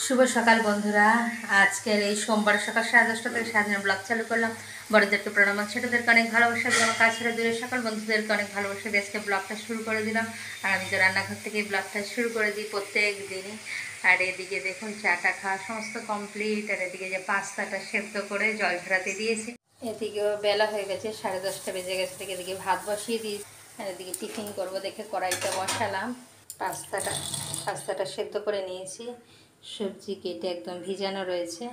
শুভ সকাল বন্ধুরা। আজকের এই সোমবার সকাল 10:30 থেকে সারাদিন ব্লগ চালু করলাম। বড়দেরকে প্রণাম, ছোটদেরকে অনেক ভালোবাসা দিয়ে আমার কাজ ছেড়ে দূরে সকল বন্ধুদেরকে অনেক ভালোবাসা দিয়ে আজকে ব্লগটা শুরু করে দিলাম। আর আমি তো রান্নাঘর থেকে ব্লগটা শুরু করে দিই প্রত্যেক দিনই। আর এদিকে দেখুন চাটা খাওয়া সমস্ত কমপ্লিট। আর এদিকে যে পাস্তাটা সেদ্ধ করে জল ঝরাতে দিয়েছি। এদিকেও বেলা হয়ে গেছে, 10:30 বেজে গেছে। থেকে এদিকে ভাত বসিয়ে দিয়েছি। আর এদিকে টিফিন করবো দেখে কড়াইটা বসালাম। পাস্তাটা সেদ্ধ করে নিয়েছি, সবজি কেটে একদম ভিজানো রয়েছে।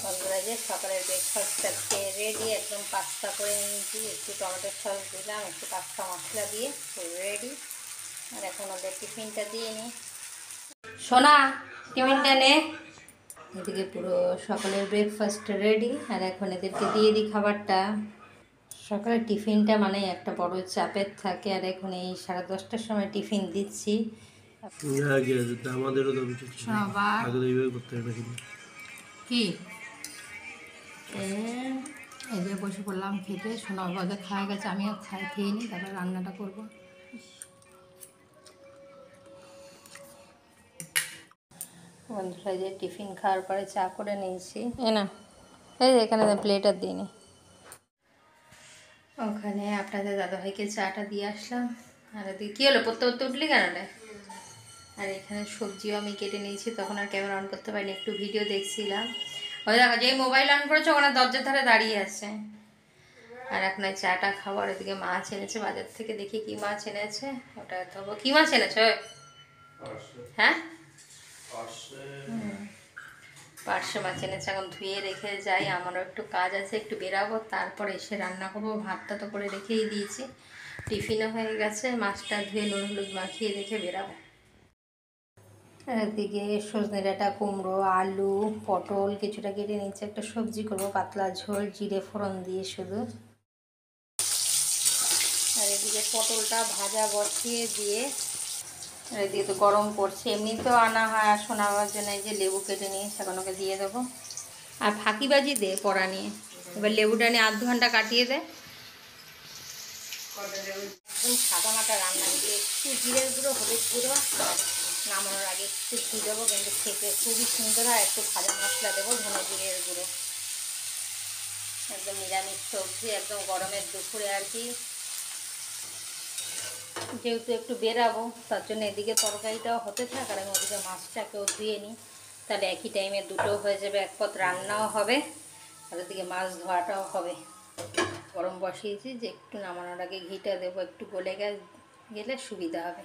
বন্ধুরা যে সকালের ব্রেকফাস্টটা খেয়ে রেডি, একদম পাস্তা করে নিয়েছি। একটু টমেটো সস দিলাম, একটু পাস্তা মশলা দিয়ে রেডি। আর এখন ওদের টিফিনটা দিয়ে নিই। সোনা, টিফিনটা নে। এদিকে পুরো সকালের ব্রেকফাস্ট রেডি। আর এখন এদেরকে দিয়ে দিই খাবারটা। সকালে টিফিনটা মানে একটা বড় চাপের থাকে। আর এখন এই 10:30টার সময় টিফিন দিচ্ছি। আমাদেরও তো আগে তো এইভাবে করতে হবে কি এই যে বসে পড়লাম খেতে। সোনা বাবা খাওয়া গেছে, আমিও খেয়ে নিই, তারপর রান্নাটা করবো। বন্ধুরা যে টিফিন খাওয়ার পরে চা করে নিয়েছি। না এই এখানে প্লেটার দিইনি, ওখানে আপনাদের দাদাভাইকে চাটা দিয়ে আসলাম। আর এদিকে কী হলো, পড়তে পড়তে উঠলি কেন রে? আর এখানে সবজিও আমি কেটে নিয়েছি, তখন আর ক্যামেরা অন করতে পারিনি, একটু ভিডিও দেখছিলাম। ওই দেখো যেই মোবাইল অন করেছে ওখানে দরজার ধারে দাঁড়িয়ে আছে। আর এখন চাটা খাবার। এদিকে মাছ এনেছে বাজার থেকে, দেখি কি মাছ এনেছে। ওটা ধোবো। কি মাছ এনেছে? হ্যাঁ, পার্শে মাছ এনেছে। এখন ধুয়ে রেখে যাই, আমারও একটু কাজ আছে, একটু বেরাবো, তারপর এসে রান্না করবো। ভাতটা তো করে রেখেই দিয়েছি, টিফিনও হয়ে গেছে। মাছটা ধুয়ে নুন হলুদ মাখিয়ে রেখে বেরাবো। এদিকে সজনে ডাঁটা, কুমড়ো, আলু, পটল কিছুটা কেটে নিচ্ছে। একটা সবজি করবো, পাতলা ঝোল, জিরে ফোড়ন দিয়ে শুধু। আর এদিকে পটলটা ভাজা বসিয়ে দিয়ে, আর এদিকে তো গরম পড়ছে। এমনি তো আনা হয় আর শোনাবার জন্য এই যে লেবু কেটে নিয়ে এখন ওকে দিয়ে দেবো। আর ফাঁকিবাজি দে পড়া নিয়ে, এবার লেবুটা নিয়ে 1/2 ঘন্টা কাটিয়ে দেয়। একদম সাদা মাটা রান্না দিয়ে একটু জিরের গুঁড়ো, হলুদ গুঁড়ো, আর নামানোর আগে একটু ঘি দেবো, কিন্তু খেতে খুবই সুন্দর হয়। একটু ভাজা মশলা দেবো, ধনে জিরের গুঁড়ো। একদম নিরামিষ সবজি, একদম গরমের দুপুরে আর কি। যেহেতু একটু বেরাবো, তার জন্য এদিকে তরকারিটাও হতে থাক আর আমি ওদিকে মাছটাকেও ধুয়ে নিই। তাহলে একই টাইমে দুটো হয়ে যাবে, এক পথ রান্নাও হবে আর ওদিকে মাছ ধোয়াটাও হবে। গরম বসিয়েছি, যে একটু নামানোর আগে ঘিটা দেবো, একটু গলে গেলে সুবিধা হবে।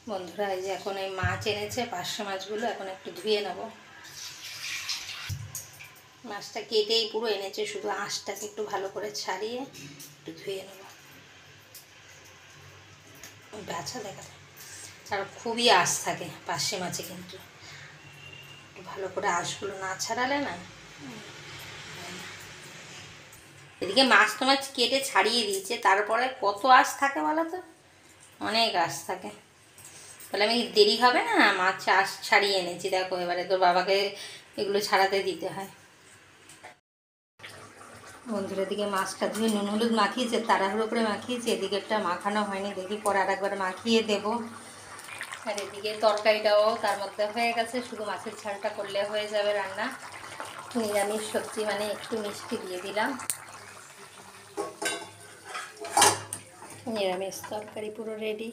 বন্ধুরা এই যে এখন এই মাছ এনেছে, পার্শে মাছগুলো এখন একটু ধুয়ে নেব। মাছটা কেটেই পুরো এনেছে, শুধু আঁশটাকে একটু ভালো করে ছাড়িয়ে একটু ধুয়ে নেব। বাছা দেখা আর খুবই আঁশ থাকে পার্শে মাছে, কিন্তু একটু ভালো করে আঁশগুলো না ছাড়ালে না। এদিকে মাছ তো মাছ কেটে ছাড়িয়ে দিয়েছে, তারপরে কত আঁশ থাকে বলো তো? অনেক আঁশ থাকে। তাহলে আমি দেরি হবে না, মাছ আঁশ ছাড়িয়ে এনেছি। দেখো এবারে তোর বাবাকে এগুলো ছাড়াতে দিতে হয়। বন্ধুরা দিকে মাছটা ধুয়ে নুন হলুদ মাখিয়েছে, তাড়াহুড়ো করে মাখিয়েছি। এদিকে একটা মাখানো হয়নি, দেখি পরে আর একবার মাখিয়ে দেবো। আর এদিকে তরকারিটাও তার মধ্যে হয়ে গেছে, শুধু মাছের ঝালটা করলে হয়ে যাবে রান্না। নিরামিষ সবজি মানে একটু মিষ্টি দিয়ে দিলাম। নিরামিষ তরকারি পুরো রেডি।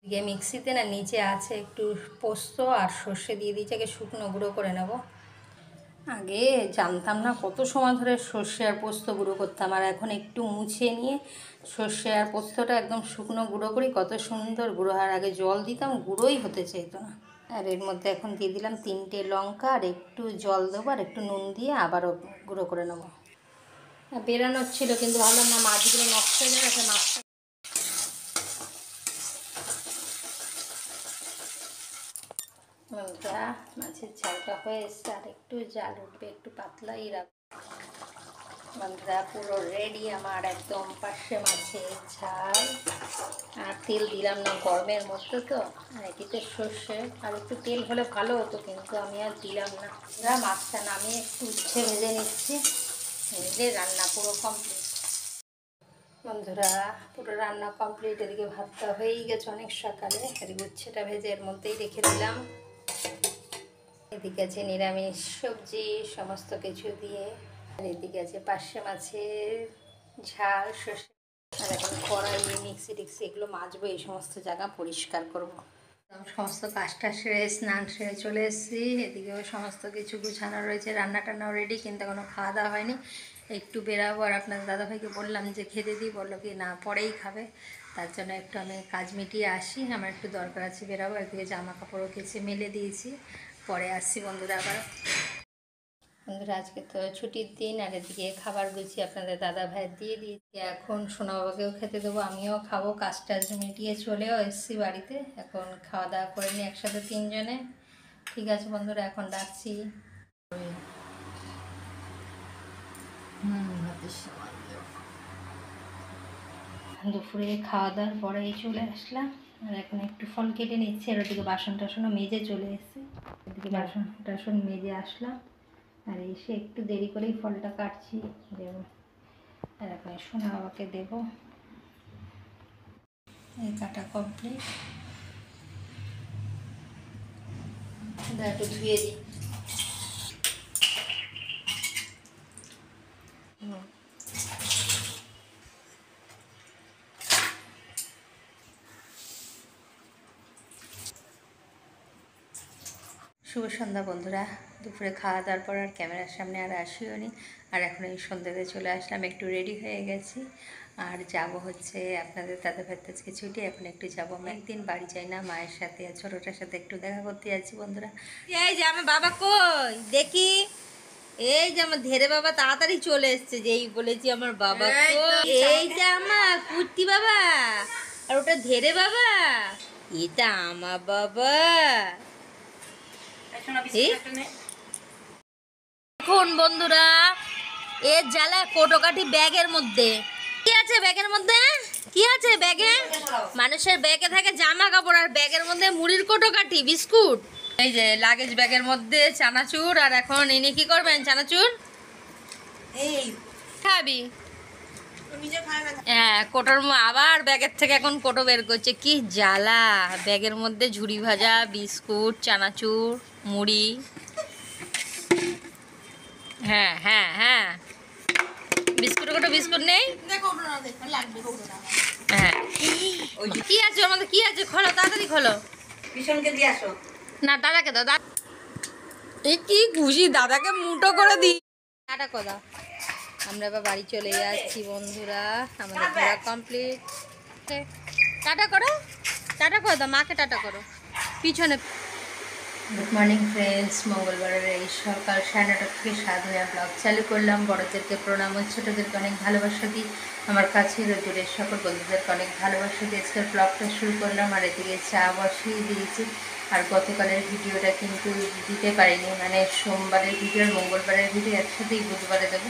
এদিকে মিক্সিতে না নিচে আছে একটু পোস্ত আর সর্ষে দিয়ে দিয়েছি, আগে শুকনো গুঁড়ো করে নেব। আগে জানতাম না, কত সময় ধরে সর্ষে আর পোস্ত গুঁড়ো করতাম, আর এখন একটু মুছে নিয়ে সর্ষে আর পোস্তটা একদম শুকনো গুঁড়ো করি, কত সুন্দর গুঁড়ো। আর আগে জল দিতাম, গুঁড়োই হতে চাইতো না। আর এর মধ্যে এখন দিয়ে দিলাম 3টে লঙ্কা, আর একটু জল দেবো, আর একটু নুন দিয়ে আবারও গুঁড়ো করে নেবো। বেরানোর ছিল, কিন্তু ভাবলাম না মাছগুলো নষ্ট হয়ে যাবে, একটা মাছটা মাছের ঝালটা হয়ে এসছে, আর একটু জাল উঠবে, একটু পাতলাই রাখবো। বন্ধুরা পুরো রেডি আমার একদম পার্শে মাছের ঝাল। আর তেল দিলাম না, গরমের মধ্যে তো। আর এটিতে সর্ষে আর একটু তেল হলে ভালো হতো, কিন্তু আমি আর দিলাম না। মাছটা নামিয়ে একটু উচ্ছে ভেজে নিচ্ছি, ভেজে রান্না পুরো কমপ্লিট। বন্ধুরা পুরো রান্না কমপ্লিট। এদিকে ভাতটা হয়েই গেছে অনেক সকালে, এদিকে উচ্ছেটা ভেজে এর মধ্যেই রেখে দিলাম। এদিকে আছে নিরামিষ সবজি সমস্ত কিছু দিয়ে, আর এদিকে আছে পার্শে মাছের ঝাল সর্ষে। আর এখন কড়াই মিক্সি টিক্সি এগুলো মাজবো, এই সমস্ত জায়গা পরিষ্কার করব। সমস্ত কাজটা সেরে স্নান সেরে চলে এসেছি। এদিকেও সমস্ত কিছু গুছানো রয়েছে, রান্না টান্নাও রেডি, কিন্তু এখনো খাওয়া দাওয়া হয়নি। একটু বেরাবো, আর আপনার দাদাভাইকে বললাম যে খেতে দিই, বললো কি না পরেই খাবে। তার জন্য একটু আমি কাজ মিটিয়ে আসি, আমার একটু দরকার আছে, বেরাবো। একদিকে জামা কাপড়ও কেচে মেলে দিয়েছি, পরে আসছি বন্ধুরা আবার। বন্ধুরা আজকে তো ছুটির দিন, আর এদিকে খাবার গুছিয়ে আপনাদের দাদা ভাইয়ের দিয়ে দিয়েছি। এখন সোনা বাবাকেও খেতে দেবো, আমিও খাবো। কাজ টাজ মিটিয়ে চলেও এসেছি বাড়িতে, এখন খাওয়া দাওয়া করে নিই একসাথে তিনজনে। ঠিক আছে বন্ধুরা, এখন রাখছি। দুপুরে খাওয়া দাওয়ার পরেই চলে আসলাম, আর এখন একটু ফল কেটে নিচ্ছি। আর ওদিকে বাসন টাসনও মেজে চলে এসেছি, এদিকে বাসন টাসন মেজে আসলাম, আর এসে একটু দেরি করেই ফলটা কাটছি দেবো। আর এখন সোনা বাবাকে দেবো। এই কাটা কমপ্লিট, একটু ধুয়ে দিই। শুভ সন্ধ্যা বন্ধুরা। দুপুরে খাওয়া দাওয়ার পর আর ক্যামেরার সামনে আর আসিও নি, আর এখন এই সন্ধ্যাতে চলে আসলাম, একটু রেডি হয়ে গেছি। আর যাব হচ্ছে আপনাদের দাদা ভাইয়ের আজকে ছুটি, এখন একটু যাবো। আমি একদিন বাড়ি যাই না, মায়ের সাথে আর ছোটোটার সাথে একটু দেখা করতে যাচ্ছি বন্ধুরা। এই যে আমার বাবা কই দেখি, এই যে আমার ধেরে বাবা তাড়াতাড়ি চলে এসছে, যেই বলেছি আমার বাবা কই। এই যে আমার কুর্তি বাবা, আর ওটা ধেরে বাবা, এটা আমার বাবা। এখন বন্ধুরা এর জ্বালা কোটোকাঠি ব্যাগের মধ্যে কি আছে, ব্যাগের মধ্যে কি আছে, ব্যাগে মানুষের ব্যাগে থাকে জামা কাপড়, আর ব্যাগের মধ্যে মুড়ির কোটোকাঠি বিস্কুট। এই যে লাগেজ ব্যাগের মধ্যে চানাচুর, আর এখন ইনি কি করবেন চানাচুর এই খাবি। হ্যাঁ কোটোর আবার ব্যাগের থেকে এখন কোটো বের করছে, কি জ্বালা। ব্যাগের মধ্যে ঝুড়ি ভাজা বিস্কুট চানাচুর মুড়ি। হ্যাঁ হ্যাঁ হ্যাঁ বিস্কুট কোটো বিস্কুট নেই। হ্যাঁ কি আছে ওর মধ্যে, কি আছে খোলো তাড়াতাড়ি খোলো। ভীষণকে দিয়ে আসো না, দাদাকে দাও। এই কি খুশি, দাদাকে মুটো করে দিই। টাটা কথা, আমরা এবার বাড়ি চলে যাচ্ছি বন্ধুরা, আমাদের ঘোরা কমপ্লিট। টাটা করো, টাটা করো দাও মাকে, টাটা করো পিছনে। গুড মর্নিং ফ্রেন্ডস, মঙ্গলবারের এই সকাল 9:30 থেকে 7 ব্লগ চালু করলাম। বড়োদেরকে প্রণাম, ছোটোদেরকে অনেক ভালোবাসা দিই, আমার কাছে দূরের সকল বন্ধুদেরকে অনেক ভালোবাসা দিয়ে আজকের ব্লগটা শুরু করলাম। আর এদিকে চা বসিয়ে দিয়েছি, আর গতকালের ভিডিওটা কিন্তু দিতে পারিনি, মানে সোমবারের ভিডিও আর মঙ্গলবারের ভিডিও একসাথেই বুধবারে দেবো।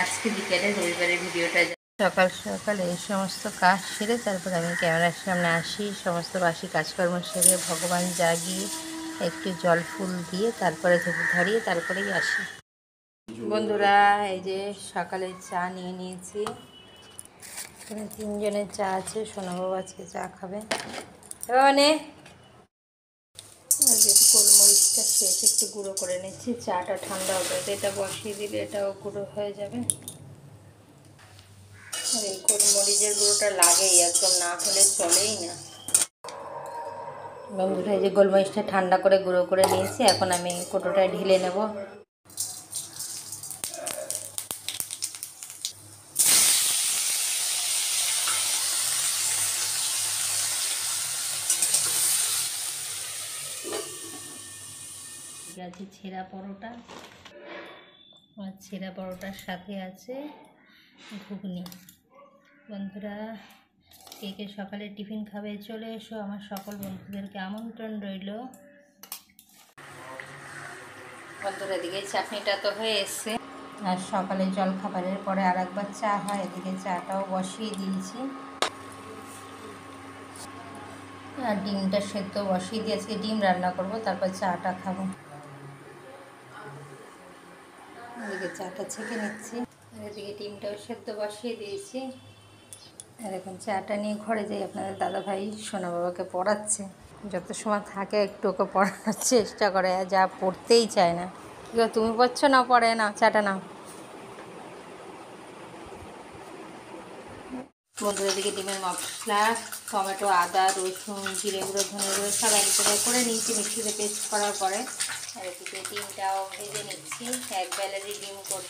আজকে বিকেলে রবিবারের ভিডিওটা সকাল সকাল এই সমস্ত কাজ সেরে তারপর আমি ক্যামেরার সামনে আসি, সমস্ত বাসি কাজকর্ম সেরে ভগবান জাগিয়ে একটু জল ফুল দিয়ে তারপরে ধূপ ধরিয়ে তারপরেই আসি বন্ধুরা। এই যে সকালে চা নিয়ে নিয়েছি, এখানে 3 জনের চা আছে, সোনাবাবু আজকে চা খাবে। মানে গোলমরিচটা শেষ একটু গুঁড়ো করে নিচ্ছি, চাটা ঠান্ডা হবে, এটা বসিয়ে দিলে এটাও গুঁড়ো হয়ে যাবে। আর এই গোলমরিচের গুঁড়োটা লাগেই, একদম না হলে চলেই না বন্ধুরা। এই যে গোলমরিচটা ঠান্ডা করে গুঁড়ো করে নিয়েছি, এখন আমি কোটোটায় ঢেলে নেব। আছে ছেঁড়া পরোটা, আর ছেঁড়া পরোটার সাথে আছে ঘুগনি। বন্ধুরা কে কে সকালে টিফিন খাবে চলে এসো, আমার সকল বন্ধুদেরকে আমন্ত্রণ রইল। বন্ধুরা এদিকে চাটনিটা তো হয়ে এসছে, আর সকালে জল খাবারের পরে আর একবার চা হয়, এদিকে চাটাও বসিয়ে দিয়েছি। আর ডিমটা সেদ্ধ বসিয়ে দিয়ে আজকে ডিম রান্না করব, তারপর চাটা খাবো। এদিকে চাটা ছেঁকে নিচ্ছি, আর এদিকে ডিমটাও সেদ্ধ বসিয়ে দিয়েছি। আর এখন চাটা নিয়ে ঘরে যাই। আপনাদের দাদাভাই সোনা বাবাকে পড়াচ্ছে, যত সময় থাকে একটু ওকে পড়ানোর চেষ্টা করে, যা পড়তেই চায় না। কী গো, তুমি পড়ছো না? পড়ে না, চাটা নাও। বন্ধুরা, দিকে ডিমের মশলা, টমেটো, আদা, রসুন, জিরে গুঁড়ো, ধনে গুঁড়ো সব এক জায়গায় করে নিয়েছি মিক্সিতে পেস্ট করার পরে। আর এদিকে ডিমটাও ভেজে নিচ্ছি, এক বেলারই ডিম করে।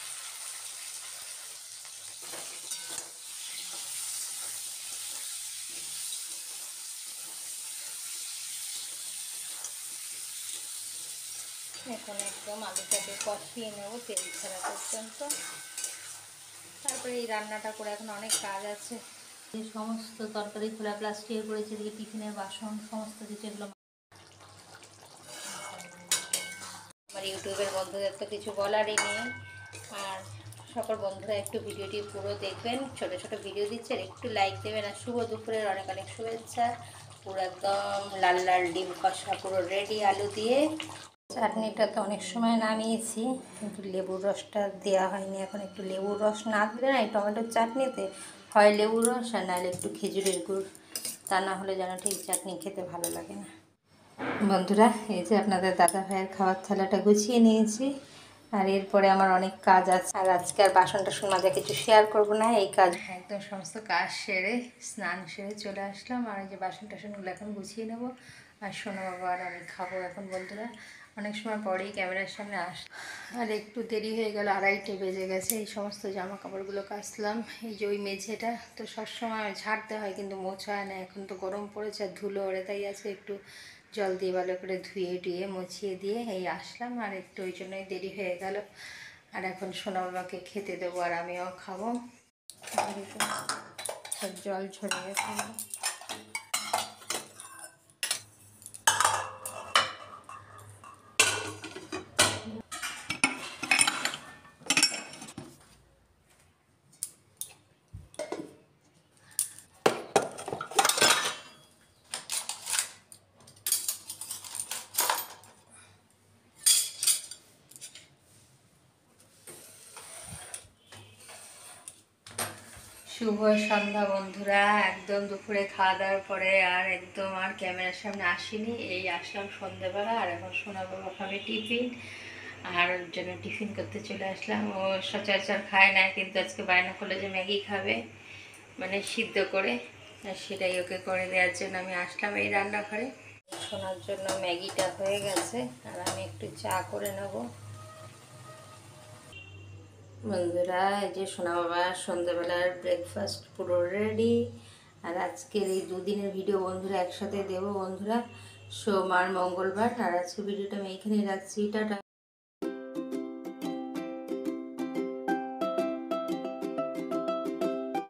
এখন একদম আলুটাকে কষিয়ে নেবো তেল ছাড়া পর্যন্ত। তারপরে এই রান্নাটা করে এখন অনেক কাজ আছে। এই সমস্ত তরকারি খোলা প্লাস্টিকে করেছে, এদিকে টিফিনের বাসন সমস্ত কিছু, এগুলো আমার ইউটিউবের বন্ধুদের তো কিছু বলারই নেই। আর সকল বন্ধুরা একটু ভিডিওটি পুরো দেখবেন, ছোট ছোট ভিডিও দিচ্ছে, আর একটু লাইক দেবেন। আর শুভ দুপুরের অনেক অনেক শুভেচ্ছা। পুরো একদম লাল লাল ডিম কষা পুরো রেডি আলু দিয়ে। চাটনিটা তো অনেক সময় নামিয়েছি, কিন্তু লেবুর রসটা দেওয়া হয়নি। এখন একটু লেবুর রস না দিলে না এই টমেটোর চাটনিতে হয় লেবুর রস, আর নাহলে একটু খেজুরের গুড়, তা না হলে যেন ঠিক চাটনি খেতে ভালো লাগে না। বন্ধুরা, এই যে আপনাদের দাদা ভাইয়ের খাবার থালাটা গুছিয়ে নিয়েছি, আর এরপরে আমার অনেক কাজ আছে। আর আজকে আর বাসন টাসন মাজা কিছু শেয়ার করব না, এই কাজ একদম সমস্ত কাজ সেরে স্নান সেরে চলে আসলাম। আর এই যে বাসন টাসনগুলো এখন গুছিয়ে নেব, আর সোনা বাবা আর আমি খাবো এখন। বন্ধুরা, অনেক সময় পরেই ক্যামেরার সামনে আর একটু দেরি হয়ে গেল, 2:30 বেজে গেছে। এই সমস্ত জামা কাপড়গুলো কাচলাম। এই যে ওই মেঝেটা তো সবসময় ঝাড়তে হয়, কিন্তু মোছা হয় না। এখন তো গরম পড়েছে আর ধুলো ওড়ে, তাই আছে একটু জল দিয়ে ভালো করে ধুয়ে টুয়ে মুছিয়ে দিয়ে এই আসলাম। আর একটু ওই জন্যই দেরি হয়ে গেল। আর এখন সোনা বাবাকে খেতে দেবো, আর আমিও খাবো। সব জল ছড়িয়ে ফেলবো। শুভ সন্ধ্যা বন্ধুরা, একদম দুপুরে খাওয়া দাওয়ার পরে আর একদম আর ক্যামেরার সামনে আসিনি, এই আসলাম সন্ধ্যেবেলা। আর এখন সোনা বাবা খাবে টিফিন, আর ওর জন্য টিফিন করতে চলে আসলাম। ও সচরাচর খায় না, কিন্তু আজকে বায়না করলো যে ম্যাগি খাবে, মানে সিদ্ধ করে, আর সেটাই ওকে করে দেওয়ার জন্য আমি আসলাম এই রান্নাঘরে। সোনার জন্য ম্যাগিটা হয়ে গেছে, আর আমি একটু চা করে নেবো। বন্ধুরা, এই যে সোনা বাবার সন্ধ্যাবেলার ব্রেকফাস্ট পুরো রেডি। আর আজকের এই দুদিনের ভিডিও বন্ধুরা একসাথে দেবো বন্ধুরা, সোম আর মঙ্গলবার। আর আজকে ভিডিওটা আমি এইখানেই রাখছি, টাটা।